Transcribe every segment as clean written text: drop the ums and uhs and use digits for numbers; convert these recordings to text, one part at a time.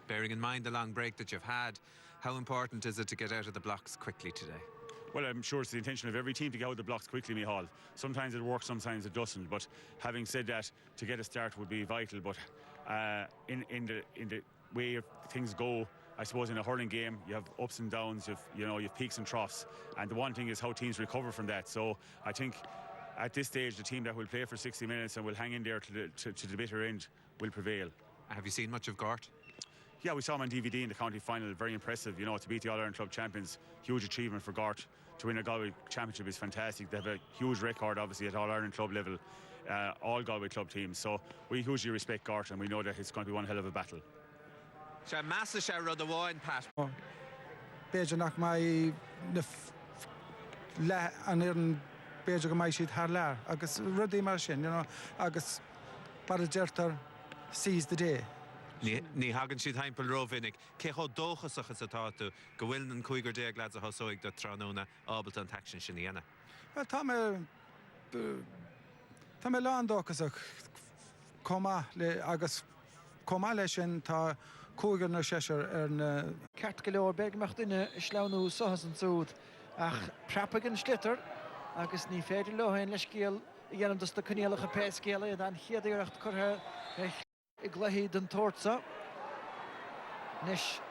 Bearing in mind the long break that you've had, how important is it to get out of the blocks quickly today? Well, I'm sure it's the intention of every team to get out of the blocks quickly, Micheál. Sometimes it works, sometimes it doesn't. But having said that, to get a start would be vital. But in the way things go, I suppose in a hurling game, you have ups and downs, you have peaks and troughs. And the one thing is how teams recover from that. So I think at this stage, the team that will play for 60 minutes and will hang in there to the bitter end will prevail. Have you seen much of Gort? Yeah, we saw him on DVD in the county final. Very impressive, to beat the All-Ireland Club champions. Huge achievement for Gort. To win a Galway championship is fantastic. They have a huge record, obviously, at All-Ireland Club level. All Galway club teams. So we hugely respect Gort, and we know that it's going to be one hell of a battle. Se massa se rud a bháin, Pat. Béidir nach mai le an éireann béidir go mbeidh siad thar lear agus rudaí mar sin, agus bar a deirtar seize the day. Ní hagann siad haimpel rovinnig. Cecho dóchasachas atá tú go bhfuil an cúigur déag lead a thosáig do tránúna ábalta an taxin sin dhéana. Well, tá mé lán dóchasach agus comá lei sin tá cúigur na séir na Ceart go leor beagach duine sleanú sochas an súd ach prepagan slitter agus ní féidir lehain leis cíal dhéanam dus do cnéalacha péiscéala a an chiaadíireacht chutha I gluhí den tórsa. Nis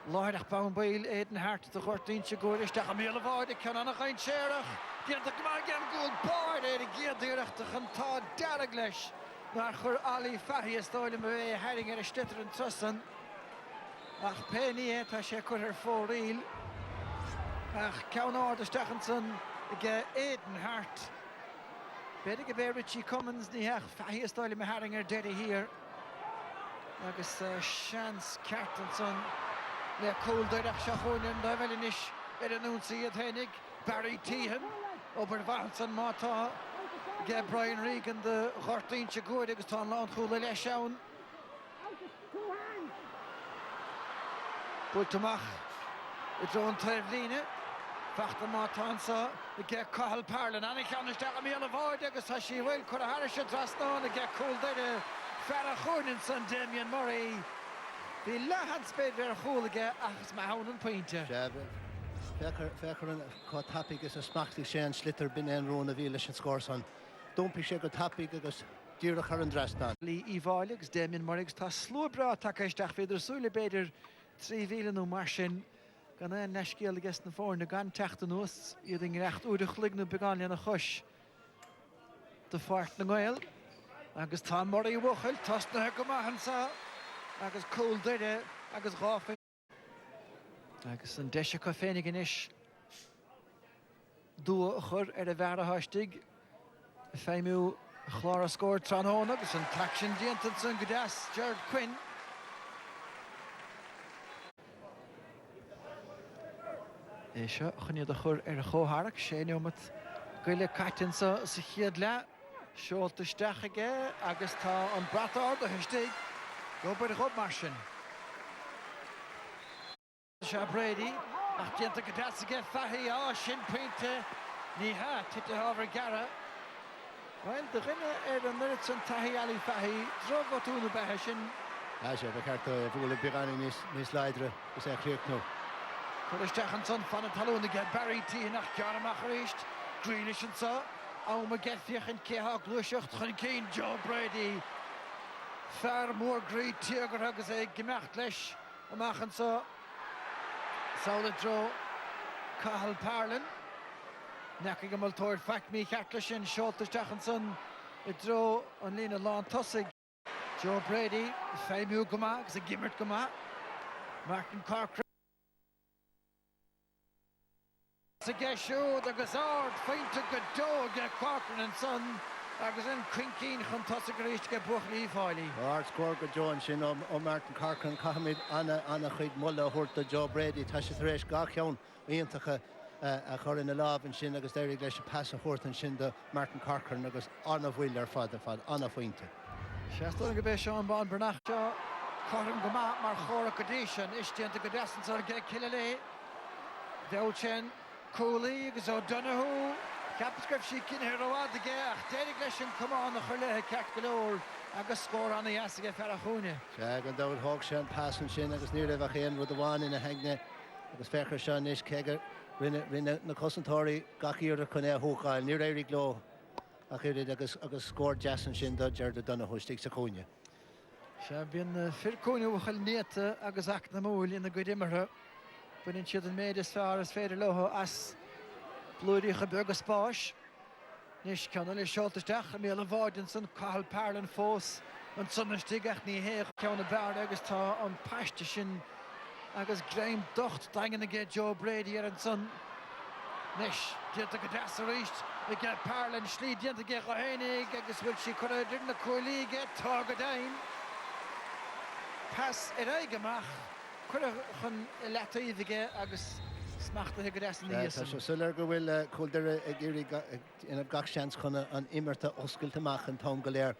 láideach bán bail éan hart do chuirtíonse Gort isteach a míle bháid cean annach ein séireach. Díanta go mar gan gúil báid éad giaadíireachtach an tá dearag leis nach chur alí fahi stáile me bheith heiring ar a slitter an trusan. Ach péní tá sé chur ar fóríl. Ach cean áard isteach an san ige éan hart. Beidir go bé Richie Cummins ní heach fahi stáile me heiring ar deiri hir. Agus seans ceart an san le Coolderry se chuin da bhfuil inis ar an únsaí a thénig Barry Tehan obair bhasan mátá ge Brian Regan de Ghortaínse Gort agus tá lán chúla leis seán. Búltamach I drón treflíne Fachta mátánsa I ge Cathal Parlan anna cheanisteach a míle bháid agus tá sí bhfuil chur a hairse trasnán a ge Coolderry Farah Hornin san Damien Murray. The lehan spéidir ar chúlaige agus me hawn an pointe. Fechar an tapig is a smachtig sé an slitter bin an rón a bhí leis an scórsan. Dúmpi sé go tapig agus díreach ar an drastan. Lí Íbháil agus Damien Murray agus tá slú bra takeisteach féidir súla beidir 3,000 mar sin gan an neiscéal agus na fórna gan techt an ús iad an recht údach ligna begáin leanna chuis. De fort na ghail. Agus tá Murray bhuchail, tosnathe go maithansa, agus Coolderry, agus Gáfin. Agus an deise go féinnig inis. Dua a chur ar a bhar a haistig. Féimú a chlár a scóir tránhón agus an taxin diantan san godas, Gerard Quinn. Éisio, chuniad a chur ar a chóharach, sé neomad goile caitin sa chiad le. Seolta isteach aige agus tá an bratáir a thuistigh go bar a chub mar sin. Se Brady ach dianta go deas aige fahi sin pointe ní ha tite hábhar gara. Weil de rinne ar an nuirt san tahi alí fahi droghotúna bethe sin. Sé be ceart bhfuil beganí níos leidre is é chríoch nó. Chur isteach an son fan an talúna ge Barry T nach cearnamach a ríist. Grealish an sa. Áma gethiach an céthach luiseocht chun céin Joe Brady. Fear mór grí tíagar agus é gimeacht leis amachchan sa saola dro Cathal Parlan. Necha go maltóir feic mí cheatla sin seoltaisteach an san I dro an lína lán tosig. Joe Brady féimú go maith agus a gimmert go maith. Martin Corcoran. Sa geisiúd agus áard féinte go dó ge Corcoran an son agus an crincín chun tosa go ríist ge buachlí fáilí. Áard scór go Joan sin ó Martin Corcoran cahamid anna chuid mulla thuirta Joe Brady tá sé tar éis gá cheann íontacha a chur in a lábhann sin agus d'éirigh leis a pass a thuirt an sin de Martin Corcoran agus anna bhfuil ar fad anna faointe. Seachtó go bheith Seán Bán Bernach seo chuann go maith mar chóra go dtí sin isteanta go deasan sa ge Killalea. Bheadh sin Cooley agus O'Donoghue. Capscription cin ar a bhád aige ach d'éirigh leis an cumán a chur lethe ceart go leor agus scór anna Iasaige Ferrachúne. Se gan dawr hog sin passan sin agus ní raibh chéan rud amháin ina heagne agus fechar se níos ceigear rinne na cosantóirí gaíar chun é thuáil, ní éirí gló a chuid agus scór deasan sin do deirda donna thuistigh sa cúne. Se bíon fircúne bhchail néta agus ach na múil ina go immartha. Buinn siad an méid is fearr as féidir leo as blúiríocha beag a spáis. Nis ceanna le seoltaisteach a méle bháidin san cathal páirlan fós an sunnastig ach ní héach ceanna beard agus tá an paiste sin agus gréim docht dagan a gé Joe Brady ar an son. Nis dianta go deas a ríist i gé páirlan slí dianta gé go hénig agus bhfuil si chuidir na cúlí gé tá go dain. Pas ar aigeach chuir chun letaíige agus smachta go deas na Tá se sulir go bhfuil Coolderry ag irí ina gach seans chuna an imirta oscailteach an tom go léir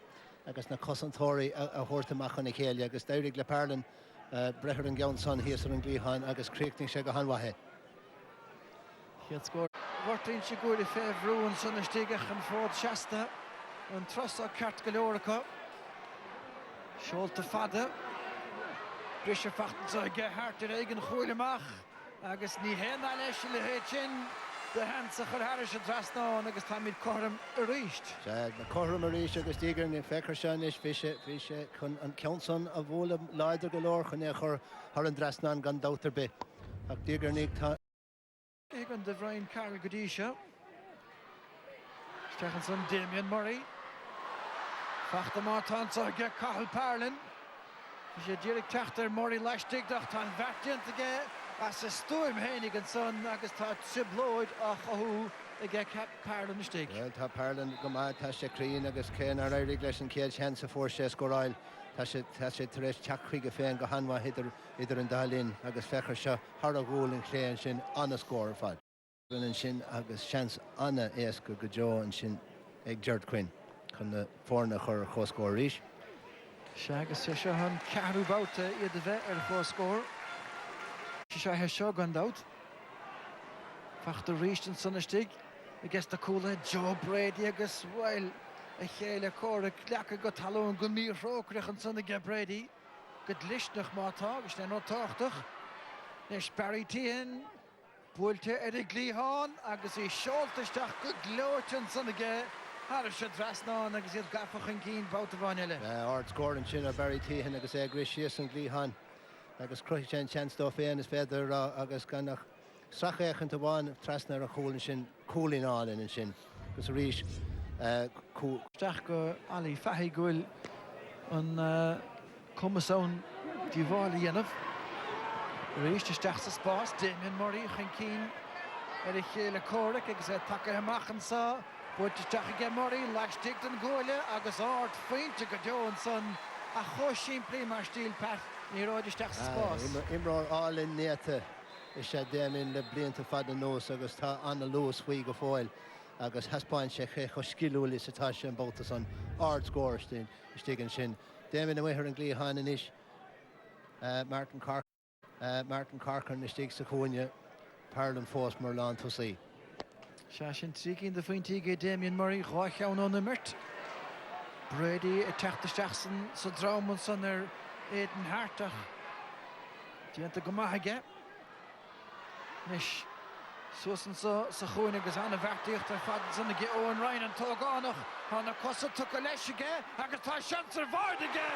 agus na cosantóirí a thuirtamach chuna chéile agus d'éirigh le páirlan brethir an gceann son híos ar an glíháin agus críochnigh sé go hanmhathe. Chiad scór. Bhirtaíonn si gúir i féhrún sanna stíigech an fód seasta an trosa ceart go leoracha. Seolta fada. Brisir fachtan go háirtar éigen chuileach agus ní héna leis le héit sin de hensa chur háris a trasnáin agus tá míid chom a ríist. Na chom a ríist agus tígur ní fechar seán is fiise chun an ceanson a bhla leidir go leir chun é chur an drasnáin gan dátar be. Ach tígur ní tá Égan de bhrain Carol Godíise. Stechan san Damien Murray. Fachta má tansa ge Cathal Páirlan. Sé ddírig teachtar Murray leistigdach tá bheitdianta gé as a stúim hénig an son agus tá siblóid a chothú i gé Páirlan istig. Tá Páirlan go maith tá sé crín agus céan ar éirigh leis an céad sean sa fór sé scoráil. Tá sé tar éis teachchuig go féin go hanmha idir an dálín agus fechar se thar a ghúlinn chléan sin anna scór fad. An sin agus seans anna éasca go Joe an sin ag Gort Quinn chun na fórna chur chóscóir ríis. Se agus sé seo an cearú báta iad a bheith ar chóscóir. Se he seo gan dát. Fachta ríist an sunnastig i gceist a cúla Joe Brady agus bhfuil a chéile córa leacha go talún go mí rócreach an sunna ge Brady go dlisnach mátá agus nó táchtach. Nes Barry Tíhan búilte ar i glíháin agus í seoltaisteach go glóirt an sunna ge Har se drasnáin agus iad gafach an cín báta bhainile. Ard scór an sin a Barry Tíhan agus é grisíos an glíháin agus cruith sé chans dó féin is féidir agus gannach srachéchan a bháin trasnar a chúlinn sin cúlínáil in sin agus a ríis Steach go allí fethaí gúil an cumasán díomhála dhéanamh. Ríiste steach sa spás, Damien Murray chun cín ar i chéile córaach agus é take amachchan sa buirte steach ge Murray leistigh an ggóile agus áirt faointe go deon san a chóisín plí mar stíl pat ní ráidir steach sa spás. Imreoir álinn néata is sé déanann le blianta fad an nós agus tá anna luas faoi go fáil agus haspáin sé ché chu sciúla sa tá sin bóta san ard scóir stigan sin. Déanann bhaithir an glíháin inis Martin Corcoran is stig sa cúine Páirlan fós mar lán tosaí. Se sin trícinn de faointí go Damien Murray rácheann na mirt. Brady a teachtasteach sa dráman san ar éan háartach. Díanta go maithaige. Nis suasan sa chuin agus anna bheartíocht ar fad sanna gé Owen Ryan an tógánach hána cosa tu go leis aige agus tá seansar bhard aige.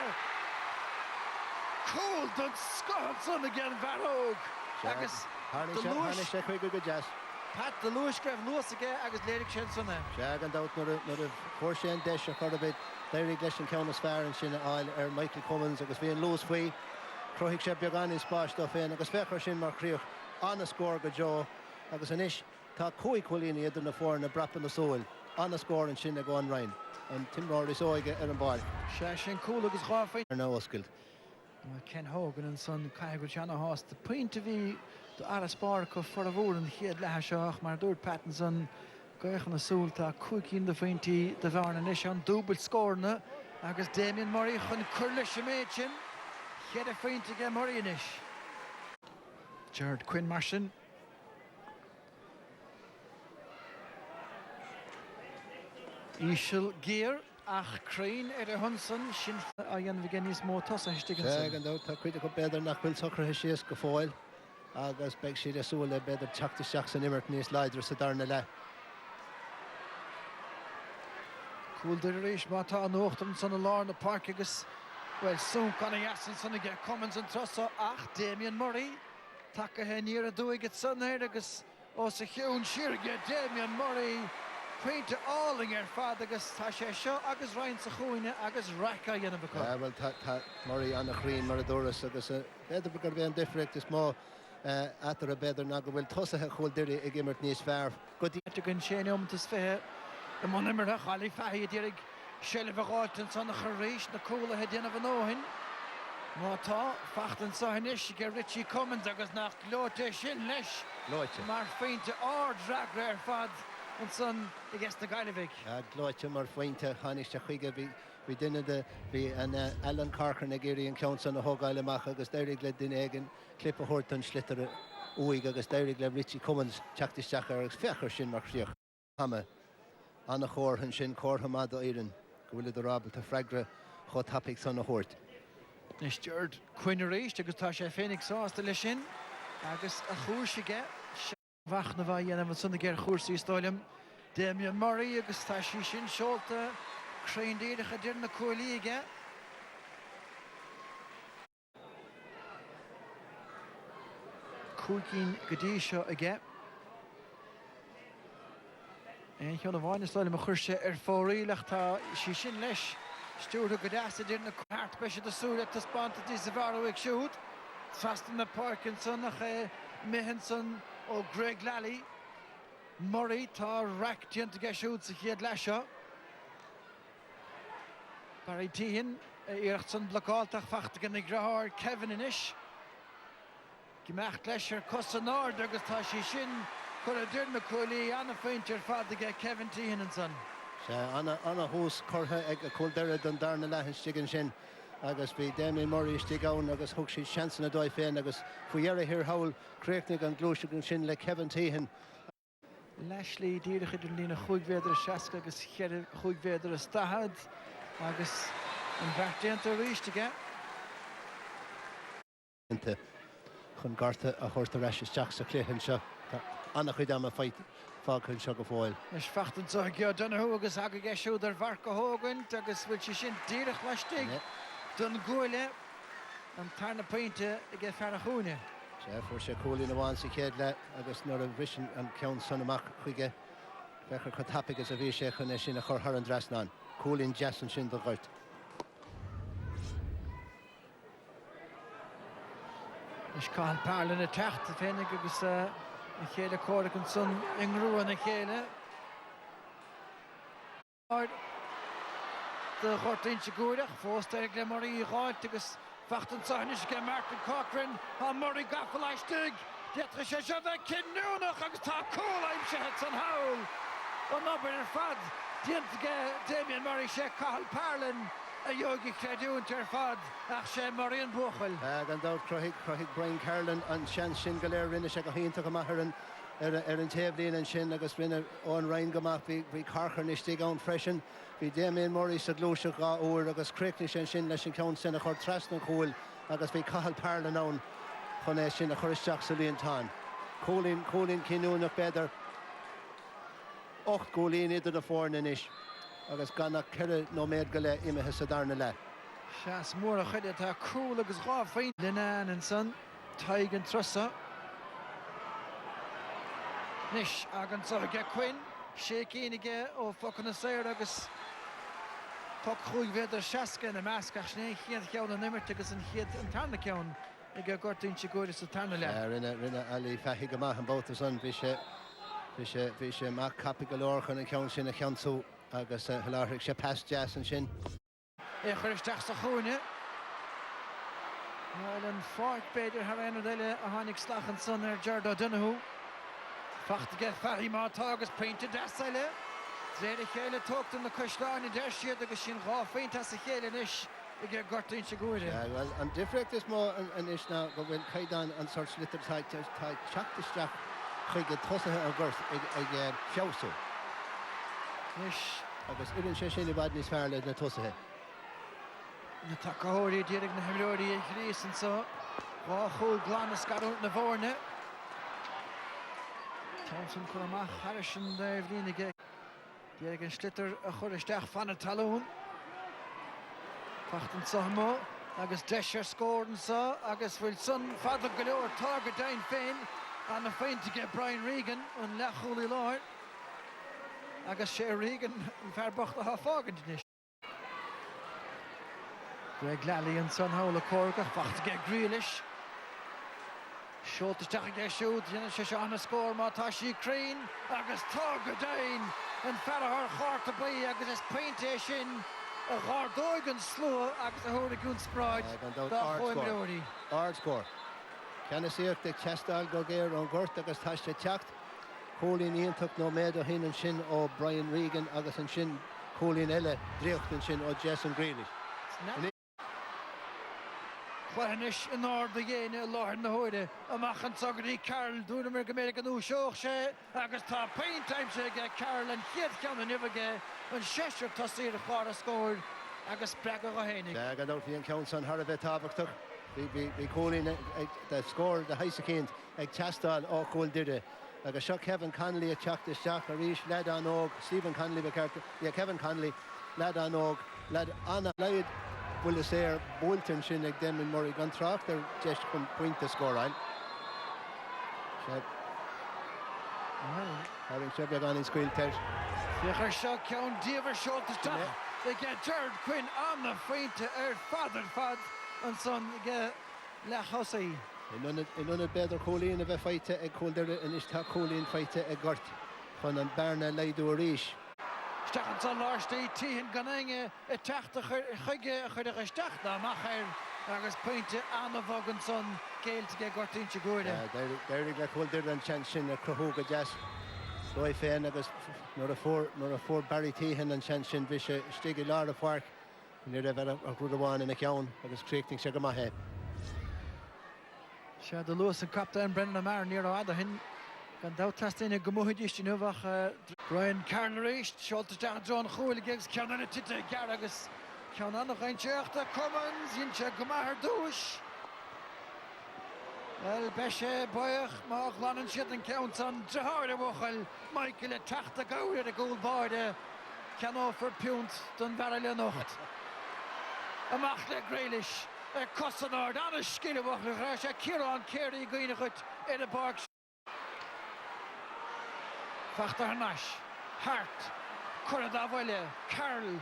Cool don scoil sanna gé bharróg. Agus Hána sé chuig go jazz. Pat de Lewis greibh luas aige agus léirigh sin sanna. Se an dát nar a fór sé deis a chur a bit léirigh leis an ceanna sfear an sin áil ar Michael Cummins agus bhíon luas faoi. Chruigh sé beag an spáis do féin agus fechar sin mar chríoch anna scór go Joe agus inis tá cúighuilíní idir na fór na brapan na sóil anna scór an sin a gáin rein an timráir is óige ar an báil. Se sin cool agus ráfain. Ar ná oscailt. Ken Hogan an son caigur teanna hásta. The point of view do Aras Barco for a bhór an chiad lethe seach mar dúirt Pattinson gaichan na súlta cuicín de faointí de bharna inis an dúbal scórna agus Damien Murray chun curla sem méid sin chiad a faointí ge Murray inis. Gerard Quinn Marsin. Ishil Gear ach Crane Hunson sin a dhéanamh gníos mó tosa stigan an dá tá cuiide go beidir nach bhfuil tuchar síos go fáil agus beag siad asúla beidir teachtasteach san imirt níos leidir sa darna le. Coolderry má tá an nóachtam san na lár na park agus well sún gan jasan sanna ge Commons an trosa ach Damien Murray take níar a dúig it sannéir agus ó sa hiún siirge Damien Murray Peinte áling fad agus tá sé seo agus Ryan sa chuoine agus racha dhéanamh go. Well tá Murray anna chrín mar a dúras agus beidir gur bhéon difricht is mó atar a beidir na go bhfuil tosathe Coolderry ag imirt níos fearr. Go dtí gon sé omtas fé i man nimmer a chaí fehi dierig Shelley Vagotten san na choréis na coolla he déanamh an óhin. Má tá fachtan sahanis ge Richie Commons agus nach glóte sin leis. Glóite. Mar féinte drag réir fad an san I guess na Gailivig. Glóite mar féinte chaiste chuige bhí duine bhí an Alan Carker na géirí an ceann san na hógáileach agus d'éirigh le duine éigen clip a thuirtan slittar uig agus d'éirigh le Richie Commons teachtasteach agus fechar sin mar chríoch. Hama anna chóirthan sin cóirthamad éireann go bhfuil do rábal tá freigra chut tapig san na thuirt. Nis George Quinneréis agus tá sé fénig sásta lei sin agus a chúrsaige bhach na bhaid dhéanamh sanna ggéir chúrsaí stáilm Damien Murray agus tá sí sin seolta craindéirecha dir na cóilíige. Cúcín go dtí seo aige. Cheanna bháinna stáilm a chuirse fóraíleach tá sí sin leis Stúr go deasa dir na cuart beise a súla tá spanta tí sa bharú ag siúd. Trastan na Parkinson nach Mehanson ó Greg Lally. Murray tá reachtíanta ge siúd sa chéad leisio. Barry Tíhin iirecht san blocálteach fachtagan na grathir Kevin inis. Gimeacht leis ar cosan áard agus tá sí sin chur a dir na cúlaí anna féintear fad ge Kevin Tíhin an son. Anna hús cortha ag a Coolderry don darna leithin stigan sin agus bhí Damien Murray stigán agus thug sí seansan a dóibh féin agus faoiarra hir hail créicnig an glúiseagan sin le Kevin Tíhin. Lesley díirecha idir lína chuig féidir a seaca agus chead chuig féidir a stahad agus an bheartdéanta ríiste chun garta a chuirta reis isteach sa cléhann seo anna chuid am a feit fáil seo go fáil. Is fachtan sa ge Donahue agus aga ge siúd ar bharca hógant agus bhfuil si sin díirech leistig don gúile an tarna peinte I ge fear a chúne. Sé fuair sé cúlaí na bháin sa chéad le agus nuair a bhrisin an ceann san amach chuige fechar chu tappagus a bhí sé chun sin a chur an drasnán. Cúlín Jason sin do ghirt. Is cáil pála na techt a féinnig agus a chéile córa an son ingrúan na chéile. De chortainte gúireach fóstaigh le Murray ráid agus fachtan sahanis ge Martin Cochran a Murray gafaláistig. Detra sé seo bheith cinúnach agus tá cólaim sé het san hawl. An obair ar fad dianta ge Damien Murray sé cáil pálan a dheogaigh creadún tar fad ach sé Murray an buchail. Gan dá croigh Brian Carlin an sean sin go léir rinne sé go hínta go maithar an taobhlíonn an sin agus rinne ón Ryan gomach bhí Carchar ní stigán freisin. Bhí Damien Murray sa glúiseach gá uair agus críicne sin leis an ceann sin a chur trasna chúil agus bhí cathal pálan ann chun é sin a chur isteach sa líon táin. Cúlín cinúnach beidir 8 gólín idir a fórna inis agus ganna ceire nó méid go le imethe sa darna le. Seas mór a chuide tá cúil agus gá féin Linan an son taig an trosa. Nis agan sa ge Quinn sé cínige ó focan na saoir agus tá chuig féidir seaca na meascach sné chiad ceann an imirt agus an chiad an tarna ceann I go gortaín si gúir sa tarna le. Rinne alí fethi go maith an bóta san bhí sé mac capi go leir chun an ceann sin a cheanú agus láthraigh sé pass jazz an sin. Chuiristeach sa chúine. Well an fáic beidir har éana déile a tháinig slachan son ar Gerda Donahue. Fachta ge feí mátá agus peinte desaile. Dréidir chéile tógtan na coisláin I deir siad agus sin gá féinta sa chéile inis I ge gortaín se gúide. Well an difricht is mó an is ná go bhfuil caidan an sort slitar tá teachtasteach chuige tosathe a ghirt ag fiosú. Nis agus irin sé sin I bhd níos fearr le na tosathe. Na takeóirí dírig na himróirí ag rísan sa Gá chúl glan is garút na bhórne. Thompson chur amach Harrison de bhlíige. Dírig an slitter a chur isteach fan na talún. Fachtan sa mó agus deisir scóran sa agus bhfuil sun fada go leor tágad dain féin an na féin to get Brian Regan an lechúlaí láir. Agus sé Regan an fearbocht a fágan dis. Greg Lally an son hála córga fachta get Grealish. Seoltas teach ag siúd, dhéanana sé an na scór má tá sí Crean agus tágad dain an fearr chárta baí agus is peinte sin a ghardóigan slua agus a thuair gún spráid dá chuimróirí. Ard scór. Ceanna síocht ag Chestal go géir an Gort agus tá sé teacht. Cólín íontach nó méad ó hin an sin ó Brian Regan agus an sin cólín eile dríocht an sin ó Jason Grealish. Chhuinis in áda dhéine láthir na hóide amach an sagarí Carroll dúna mar go méid an úseoch sé agus tá painttime sé ge Carroll an chiad ceanna nimige an séisiir tasír a chláir a scóir agus brega go hénig. Gan dát hí an ceann san Har a bheith tábhachtach. Bhí cólín de scór de heisa céint ag Chestal ó Coolderry agus seo Kevin Connolly a teacht isteach a rís lead an óg Stephen Connolly becerta Kevin Connolly lead an óg lead anna leid bhfuil is búltain sin ag Damien Murray gan tracht ar deis chun pointe scóráil. Haring sé beag an in scuil teir. Fiachar seo ceann díomhar seoltas teach. They get Jared Quinn on the feinte fad an son ge le hosaí. In unna beidir cólín a bheith feite ag Coolderry in is tá cólín feite ag Gort chun an bearna leidú a ríis. Stachan san láirtaí tíhan gan inge i teachta chuige chuide isteach na machir agus pointe anna bhagan son céilte ge Gortínte gúide. Déirigh le Coolderry an sean sin a cruthúga deas. Dói féin agus nuair a fór Barry tíhan an sean sin bhí sé stigí lár a pharc ní a bheith a grúd amháin ina ceann agus críochting sé go maithe. Se de Lewis an captain Brendan Mar níor á ada hin gan dátastíine gomúidiste nuhach Brian Carroll réist seoltas de John Chúil gigs ceanna tite gar agus ceanna chainteachta Cummins inse go maithir dúis. Well beise buach má chlánan siad an ceann san deáir a bhchail Michael a teachta gáir a gúil báide cean áfar piúnt don bhar le nocht. Amach le Grealish Cosanard an a skille bach a sé Kieran Kerry goine chut in a park. Fachtar Nash, Hart, Corridavile, Carroll,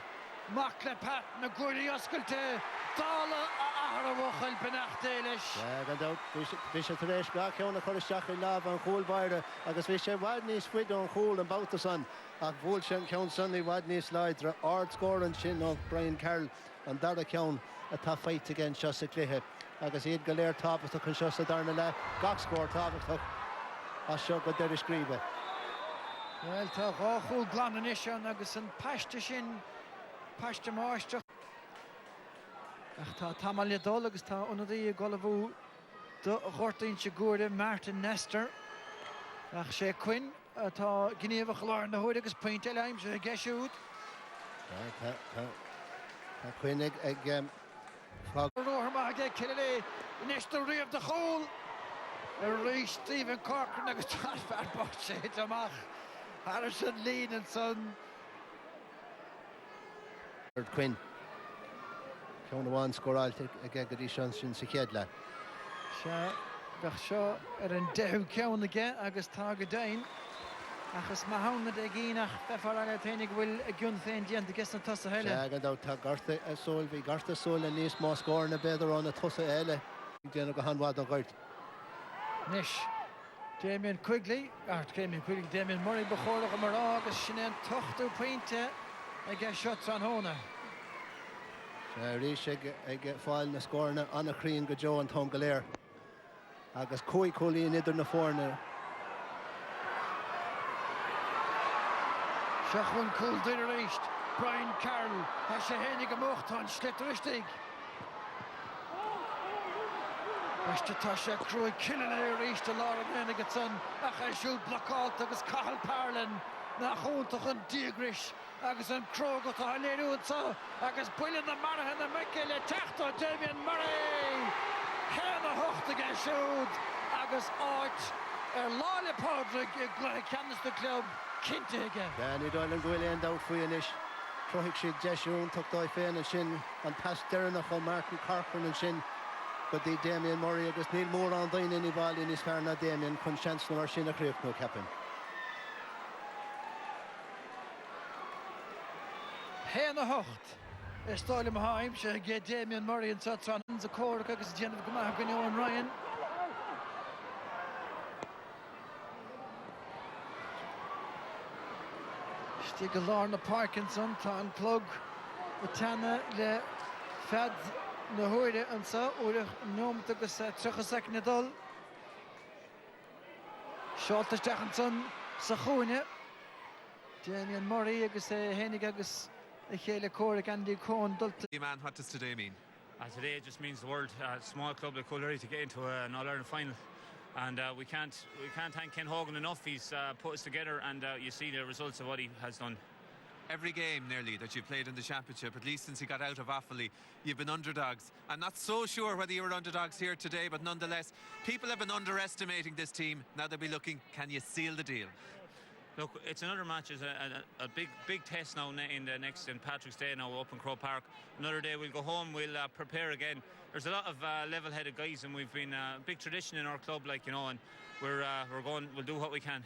Makle Pat, na Guri Oscalte, Dala a Arawachel Benachdelish. Gan dát bhí sé tar éis ga ceanna choristeach i láb an chúlbáire agus bhí sé bhaid níos fuid an chúl an bouta san ach bhúil sin ceann san í bhaid níos leidre ard scóran sin ó Brian Carroll an dara ceann a tá feite gin seo sa cluiche agus iad go léir tábhachtach chun seo sa darna le gach scór tábhachtach a seo go deidir scríbe. Well tá gáchúil glanan isan agus an paiste sin paiste máisteach. Ach tá tamal le dul agus tá unadaí golabhú do Gortínte gúide Martin Nestor. Ach sé Quinn tá gníomhach láir na hóide agus pointe leim sé geisiúd. Tá Quinn ag Roher má ge Kennedy Nestor riamh de chóil. Rí Stephen Corcoran agus tá fearbáid sé amach. Harrison Lean and son. Quinn. Ceann amháin scóráilte ag gagadí sean sin sa chéad le. Se bheith seo an 10 ceann aige agus tá go dain. Achas má hána ag gíach befar aile ténig bhfuil a giún féin dianta gas na tosa heile. Gan dát tá garta a sóil bhí garta sóil a níos má scóir na beidir an na tosa eile. Déanana go hanmhád an gairt. Nis. Damien Quigley, Damien Murray bechórach am mará agus sin tochtú pointe ag seot an hóna. Rís ag fáil na scórna anna chríonn go Joe an Tom Galéir. Agus cólíonn idir na fórna. Seachún Coolderry réist, Brian Carroll, a sé hénig am óchtán slitteristig. Beste tá sé cruúig cinenne réist a lára hénig at son, aché siúd blocált agus Cathal Parlin, na chóntaach an díogris agus an crogat a léirúsa agus builin na martha na meice le teachta Damien Murray héna hochta gan siúd agus áit láile pádraig i glutha Canister Club cinnte again. Ní dóil an ghuiile an dá faoinis troigh siad deisiún tuchtdóid féin an sin an pas dearnach ó Martin Corcoran an sin go dtí Damien Murray agus níl mór an daine ní bhaile níos fearr na Damien chun seans na mar sin a chríoch nó ceapan. Héna hocht is stáile a haim se gé Damien Murray an tran sa córacha agus déanamh go maith gan Eoin Ryan. Stí go lár na Parkinson tá an plug a tanna le fed na huaire an sa uirich nómta agus trochasach na dul. Seoltas Dechanson sa chúine. Damien Murray agus hénig agus a chéile córa Andy Cohen dulta. Man, what does today mean? Today it just means the world. A small club like Coolderry to get into an All-Ireland final. And we can't thank Ken Hogan enough. He's put us together, and you see the results of what he has done. Every game nearly that you've played in the championship, at least since he got out of Offaly, you've been underdogs. I'm not so sure whether you were underdogs here today, but nonetheless, people have been underestimating this team. Now they'll be looking, can you seal the deal? Look, it's another match. It's a big test now in the next St. Patrick's Day now up in Croke Park. Another day we'll go home, we'll prepare again. There's a lot of level-headed guys, and we've been a big tradition in our club, like, you know, and we'll do what we can.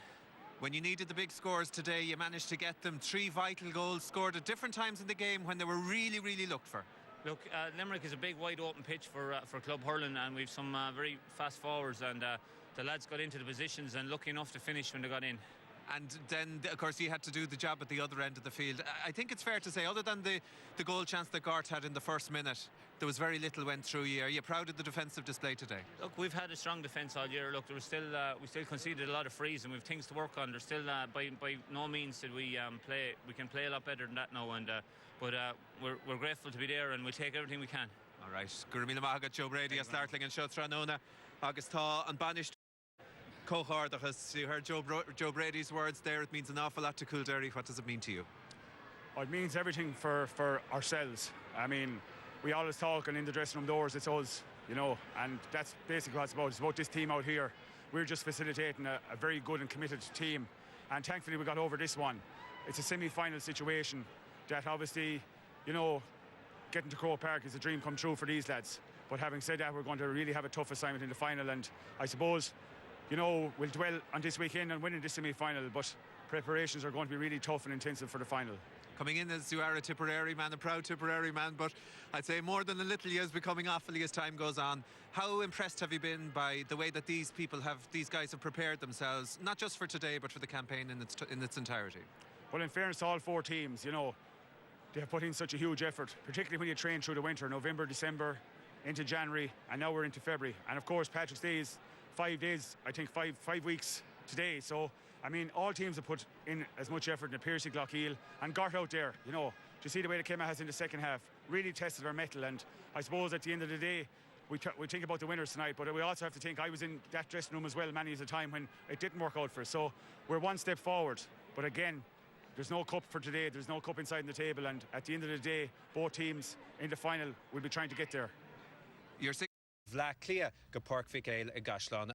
When you needed the big scores today, you managed to get them. 3 vital goals scored at different times in the game when they were really, really looked for. Look, Limerick is a big, wide-open pitch for Club Hurling, and we've some very fast forwards, and the lads got into the positions and lucky enough to finish when they got in. And then, of course, you had to do the job at the other end of the field. I think it's fair to say, other than the goal chance that Gort had in the first minute, there was very little went through you. Are you proud of the defensive display today? Look, we've had a strong defence all year. Look, there was still we still conceded a lot of frees, and we've things to work on. There's still by no means did we can play a lot better than that now, and but we're grateful to be there, and we'll take everything we can. All right. Gurmila Mahagat, Joe Brady, a startling and Shotranona, August Thaw and banished. Cohardachas, you heard Joe Brady's words there. It means an awful lot to Coolderry. What does it mean to you? It means everything for ourselves. I mean, we always talk, and in the dressing room doors, it's us, you know, and that's basically what it's about. It's about this team out here. We're just facilitating a very good and committed team, and thankfully we got over this one. It's a semi-final situation that obviously, you know, getting to Croke Park is a dream come true for these lads. But having said that, we're going to really have a tough assignment in the final, and I suppose, you know, we'll dwell on this weekend and winning this semi-final, but preparations are going to be really tough and intensive for the final. Coming in as you are a Tipperary man, a proud Tipperary man, but I'd say more than a little years becoming Offaly as time goes on. How impressed have you been by the way that these guys have prepared themselves, not just for today, but for the campaign in its entirety? Well, in fairness to all 4 teams, you know, they have put in such a huge effort, particularly when you train through the winter, November, December, into January, and now we're into February. And of course, Patrick's Day is 5 days, I think 5 weeks today. So, I mean, all teams have put in as much effort in the Piercy, Glockeel, and Gort out there, you know, to see the way the Kema has in the second half. Really tested our mettle, and I suppose at the end of the day, we think about the winners tonight, but we also have to think, I was in that dressing room as well many as a time when it didn't work out for us. So we're one step forward, but again, there's no cup for today, there's no cup inside the table, and at the end of the day, both teams in the final will be trying to get there. You're Vlad Clia, go Park Vic Ale, a Gashlán.